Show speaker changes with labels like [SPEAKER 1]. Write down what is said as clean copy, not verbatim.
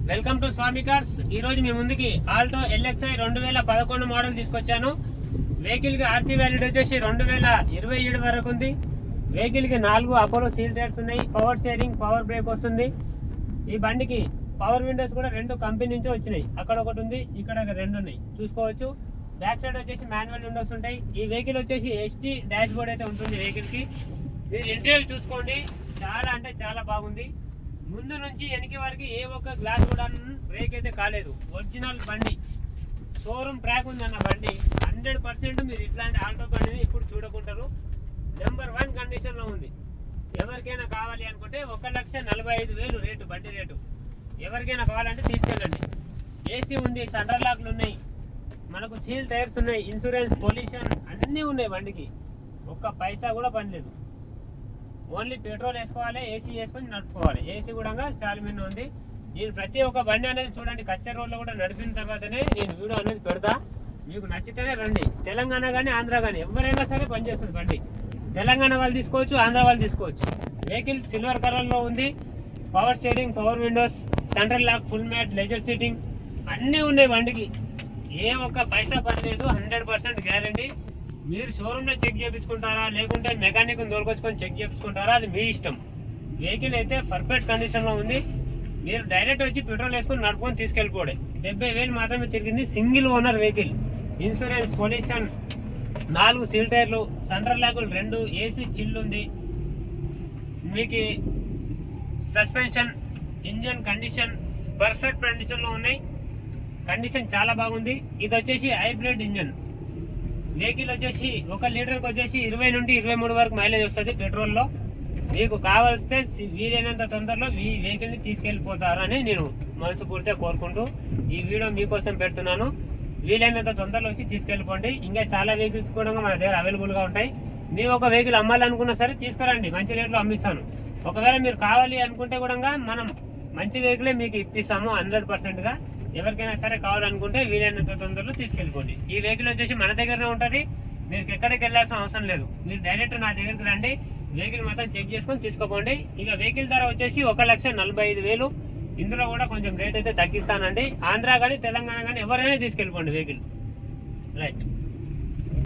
[SPEAKER 1] Welcome to Swamy cars. ఈ రోజు మీ ముందుకి ఆల్టో ఎల్ఎక్స్ఐ 2011 మోడల్ తీసుకొచ్చాను. వెహికల్ కి ఆర్సీ వ్యాలిడ్ వచ్చేసి 2027 వరకు ఉంది. వెహికల్ కి 4 అపోలో సీల్ టైర్స్ ఉన్నాయి. పవర్ స్టీరింగ్, పవర్ బ్రేక్ వస్తుంది. ఈ బండికి పవర్ విండోస్ కూడా 2 కంపెనీ నుంచి వచ్చినాయి. అక్కడ ఒకటి ఉంది, ఇక్కడ 2 ఉన్నాయి, చూసుకోవచ్చు. బ్యాక్ సైడ్ వచ్చేసి మాన్యువల్ విండోస్ ఉంటాయి. ఈ వెహికల్ వచ్చేసి ఎస్టీ డాష్ బోర్డ్ అయితే ఉంటుంది. వెహికల్ కి మీరు ఇంటీరియర్ చూసుకోండి, చాలా అంటే చాలా బాగుంది. ముందు నుంచి వెనక వరకు ఏ ఒక్క గ్లాస్ కూడా బ్రేక్ అయితే కాలేదు. ఒరిజినల్ బండి, షోరూమ్ ట్రాక్ ఉంది అన్న బండి. 100% మీరు ఇట్లాంటి ఆల్టో బండిని ఇప్పుడు చూడకుంటారు. నెంబర్ 1 కండిషన్లో ఉంది. ఎవరికైనా కావాలి అనుకుంటే 1,45,000 రేటు, బండి రేటు. ఎవరికైనా కావాలంటే తీసుకెళ్ళండి. ఏసీ ఉంది, సెంటర్ లాక్లు ఉన్నాయి, మనకు సీల్ టైర్స్ ఉన్నాయి, ఇన్సూరెన్స్, పొల్యూషన్ అన్నీ ఉన్నాయి. బండికి ఒక్క పైసా కూడా పని లేదు. ఓన్లీ పెట్రోల్ వేసుకోవాలి, ఏసీ వేసుకొని నడుపుకోవాలి. ఏసీ కూడా చాలా మీద ఉంది. నేను ప్రతి ఒక్క బండి అనేది చూడండి, కచ్చా రోడ్లో కూడా నడిపిన తర్వాతనే నేను వీడియో అనేది పెడతా. మీకు నచ్చితేనే రండి. తెలంగాణ కానీ ఆంధ్ర కానీ ఎవరైనా సరే పనిచేస్తుంది బండి. తెలంగాణ వాళ్ళు తీసుకోవచ్చు, ఆంధ్ర వాళ్ళు తీసుకోవచ్చు. వెహికల్ సిల్వర్ కలర్లో ఉంది. Power steering, power windows, central lock, full mat, leather seating అన్నీ ఉన్నాయి బండికి. ఏ ఒక్క పైసా పని లేదు. 100% గ్యారంటీ. మీరు షోరూంలో చెక్ చేయించుకుంటారా లేకుంటే మెకానిక్ దొరకొచ్చుకొని చెక్ చేయించుకుంటారా, అది మీ ఇష్టం. వెహికల్ అయితే పర్ఫెక్ట్ కండిషన్లో ఉంది. మీరు డైరెక్ట్ వచ్చి పెట్రోల్ వేసుకొని నడుపుకొని తీసుకెళ్ళిపోడే. 70,000 మాత్రమే తిరిగింది. Single owner vehicle. Insurance, pollution, 4 seal టైర్లు, సెంట్రల్ లాకులు 2, ఏసీ చిల్ ఉంది. మీకు సస్పెన్షన్, ఇంజన్ కండిషన్ పర్ఫెక్ట్ కండిషన్లో ఉన్నాయి. కండిషన్ చాలా బాగుంది. ఇది వచ్చేసి హైబ్రిడ్ ఇంజన్. వెహికల్ వచ్చేసి 1 లీటర్కి వచ్చేసి 20 నుండి 23 వరకు మైలేజ్ వస్తుంది పెట్రోల్లో. మీకు కావాల్స్తే వీలైనంత తొందరలో ఈ వెహికల్ని తీసుకెళ్ళిపోతారని నేను మనస్ఫూర్తిగా కోరుకుంటూ ఈ వీడియో మీకోసం పెడుతున్నాను. వీలైనంత తొందరలో వచ్చి తీసుకెళ్ళిపోండి. ఇంకా చాలా వెహికల్స్ కూడా మన దగ్గర అవైలబుల్గా ఉంటాయి. మీరు ఒక వెహికల్ అమ్మాలనుకున్నా సరే తీసుకురండి, మంచి రేట్లో అమ్మిస్తాను. ఒకవేళ మీరు కావాలి అనుకుంటే కూడా మనం మంచి వెహికలే మీకు ఇప్పిస్తాము 100%గా. ఎవరికైనా సరే కావాలనుకుంటే వీలైనంత తొందరలో తీసుకెళ్ళిపోండి. ఈ వెహికల్ వచ్చేసి మన దగ్గరనే ఉంటుంది. మీరు ఎక్కడికి వెళ్ళాల్సిన అవసరం లేదు. మీరు డైరెక్ట్ నా దగ్గరికి రండి, వెహికల్ మొత్తం చెక్ చేసుకొని తీసుకోపోండి. ఇక వెహికల్ ధర వచ్చేసి 1,45,000. ఇందులో కూడా కొంచెం రేట్ అయితే తగ్గిస్తానండి. ఆంధ్ర కానీ తెలంగాణ కానీ ఎవరైనా తీసుకెళ్ళిపోండి వెహికల్. రైట్.